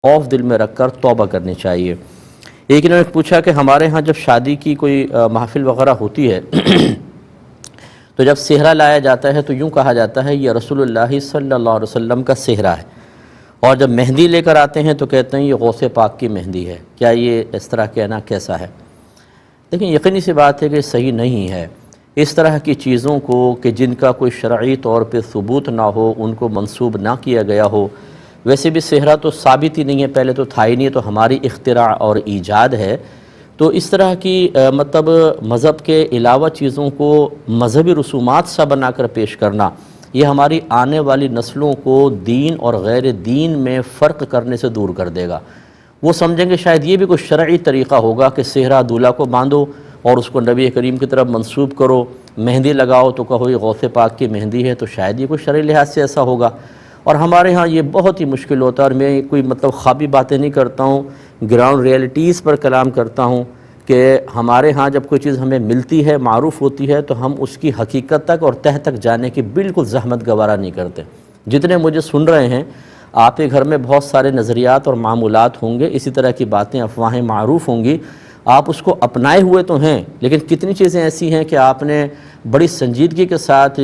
خوف دل میں رکھ کر توبہ کرنی چاہیے۔ ایک انہوں نے پوچھا کہ ہمارے ہاں جب شادی کی کوئی محفل وغیرہ ہوتی ہے تو جب سہرا لایا جاتا ہے تو یوں کہا جاتا ہے یہ رسول اللہ صلی اللہ علیہ وسلم کا سہرا ہے، اور جب مہندی لے کر آتے ہیں تو کہتے ہیں یہ غوث پاک کی مہندی ہے۔ کیا یہ اس طرح کہنا کیسا ہے؟ لیکن یقینی سی بات ہے کہ صحیح نہیں ہے اس طرح کی چیزوں کو کہ جن کا کوئی شرعی طور پہ ثبوت نہ ہو ان کو منسوب نہ کیا گیا ہو۔ ویسے بھی سہرا تو ثابت ہی نہیں ہے، پہلے تو تھا ہی نہیں، تو ہماری اختراع اور ایجاد ہے۔ تو اس طرح کی مطلب مذہب کے علاوہ چیزوں کو مذہبی رسومات سا بنا کر پیش کرنا، یہ ہماری آنے والی نسلوں کو دین اور غیر دین میں فرق کرنے سے دور کر دے گا۔ وہ سمجھیں گے شاید یہ بھی کوئی شرعی طریقہ ہوگا کہ سہرا دولہا کو باندھو اور اس کو نبی کریم کی طرف منسوب کرو، مہندی لگاؤ تو کہو یہ غوث پاک کی مہندی ہے، تو شاید یہ کوئی شرعی لحاظ سے ایسا ہوگا۔ اور ہمارے ہاں یہ بہت ہی مشکل ہوتا ہے، اور میں کوئی مطلب خوابی باتیں نہیں کرتا ہوں، گراؤنڈ ریئلٹیز پر کلام کرتا ہوں کہ ہمارے ہاں جب کوئی چیز ہمیں ملتی ہے، معروف ہوتی ہے، تو ہم اس کی حقیقت تک اور تہ تک جانے کی بالکل زحمت گوارہ نہیں کرتے۔ جتنے مجھے سن رہے ہیں، آپ کے گھر میں بہت سارے نظریات اور معمولات ہوں گے، اسی طرح کی باتیں افواہیں معروف ہوں گی، آپ اس کو اپنائے ہوئے تو ہیں، لیکن کتنی چیزیں ایسی ہیں کہ آپ نے بڑی سنجیدگی کے ساتھ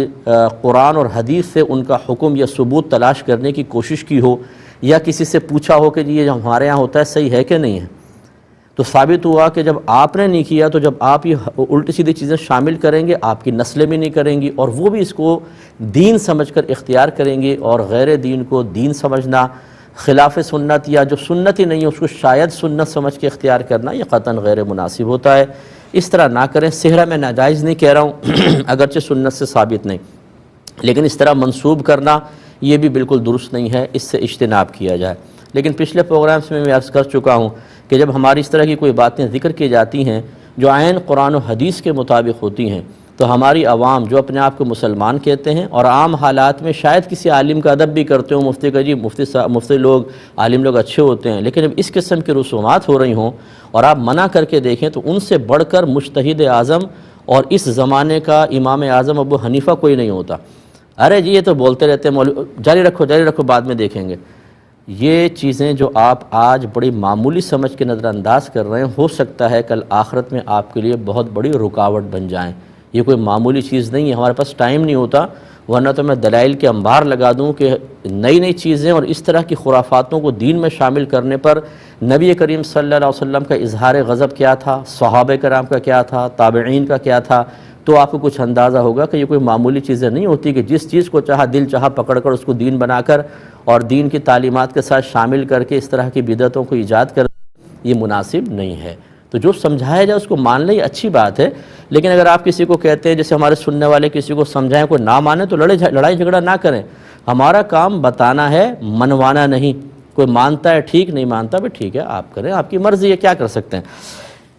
قرآن اور حدیث سے ان کا حکم یا ثبوت تلاش کرنے کی کوشش کی ہو، یا کسی سے پوچھا ہو کہ جی یہ ہمارے ہاں ہوتا ہے صحیح ہے کہ نہیں ہے، تو ثابت ہوا کہ جب آپ نے نہیں کیا تو جب آپ یہ الٹی سیدھی چیزیں شامل کریں گے، آپ کی نسلیں بھی نہیں کریں گی، اور وہ بھی اس کو دین سمجھ کر اختیار کریں گے، اور غیر دین کو دین سمجھنا، خلاف سنت یا جو سنت ہی نہیں ہے اس کو شاید سنت سمجھ کے اختیار کرنا، یہ قطعاً غیر مناسب ہوتا ہے۔ اس طرح نہ کریں۔ صحرا میں ناجائز نہیں کہہ رہا ہوں اگرچہ سنت سے ثابت نہیں، لیکن اس طرح منسوب کرنا یہ بھی بالکل درست نہیں ہے، اس سے اجتناب کیا جائے۔ لیکن پچھلے پروگرامز میں عرض کر چکا ہوں کہ جب ہماری اس طرح کی کوئی باتیں ذکر کی جاتی ہیں جو عین قرآن و حدیث کے مطابق ہوتی ہیں، تو ہماری عوام جو اپنے آپ کو مسلمان کہتے ہیں اور عام حالات میں شاید کسی عالم کا ادب بھی کرتے ہوں، مفتی کا جی مفتی لوگ، عالم لوگ اچھے ہوتے ہیں، لیکن جب اس قسم کی رسومات ہو رہی ہوں اور آپ منع کر کے دیکھیں تو ان سے بڑھ کر مجتہد اعظم اور اس زمانے کا امام اعظم ابو حنیفہ کوئی نہیں ہوتا۔ ارے جی یہ تو بولتے رہتے ہیں جاری رکھو بعد میں دیکھیں گے۔ یہ چیزیں جو آپ آج بڑی معمولی سمجھ کے نظر انداز کر رہے ہیں، ہو سکتا ہے کل آخرت میں آپ کے لیے بہت بڑی رکاوٹ بن جائیں۔ یہ کوئی معمولی چیز نہیں ہے، ہمارے پاس ٹائم نہیں ہوتا، ورنہ تو میں دلائل کے انبار لگا دوں کہ نئی چیزیں اور اس طرح کی خرافاتوں کو دین میں شامل کرنے پر نبی کریم صلی اللہ علیہ وسلم کا اظہار غضب کیا تھا، صحابہ کرام کا کیا تھا، تابعین کا کیا تھا، تو آپ کو کچھ اندازہ ہوگا کہ یہ کوئی معمولی چیزیں نہیں ہوتی کہ جس چیز کو چاہا دل چاہا پکڑ کر اس کو دین بنا کر اور دین کی تعلیمات کے ساتھ شامل کر کے اس طرح کی بدعتوں کو ایجاد کر، یہ مناسب نہیں ہے۔ تو جو سمجھایا جائے اس کو مان لیں، یہ اچھی بات ہے، لیکن اگر آپ کسی کو کہتے ہیں جیسے ہمارے سننے والے کسی کو سمجھائیں، کوئی نہ مانے تو لڑائی جھگڑا نہ کریں۔ ہمارا کام بتانا ہے، منوانا نہیں۔ کوئی مانتا ہے ٹھیک، نہیں مانتا بھی ٹھیک ہے، آپ کریں، آپ کی مرضی ہے، کیا کر سکتے ہیں۔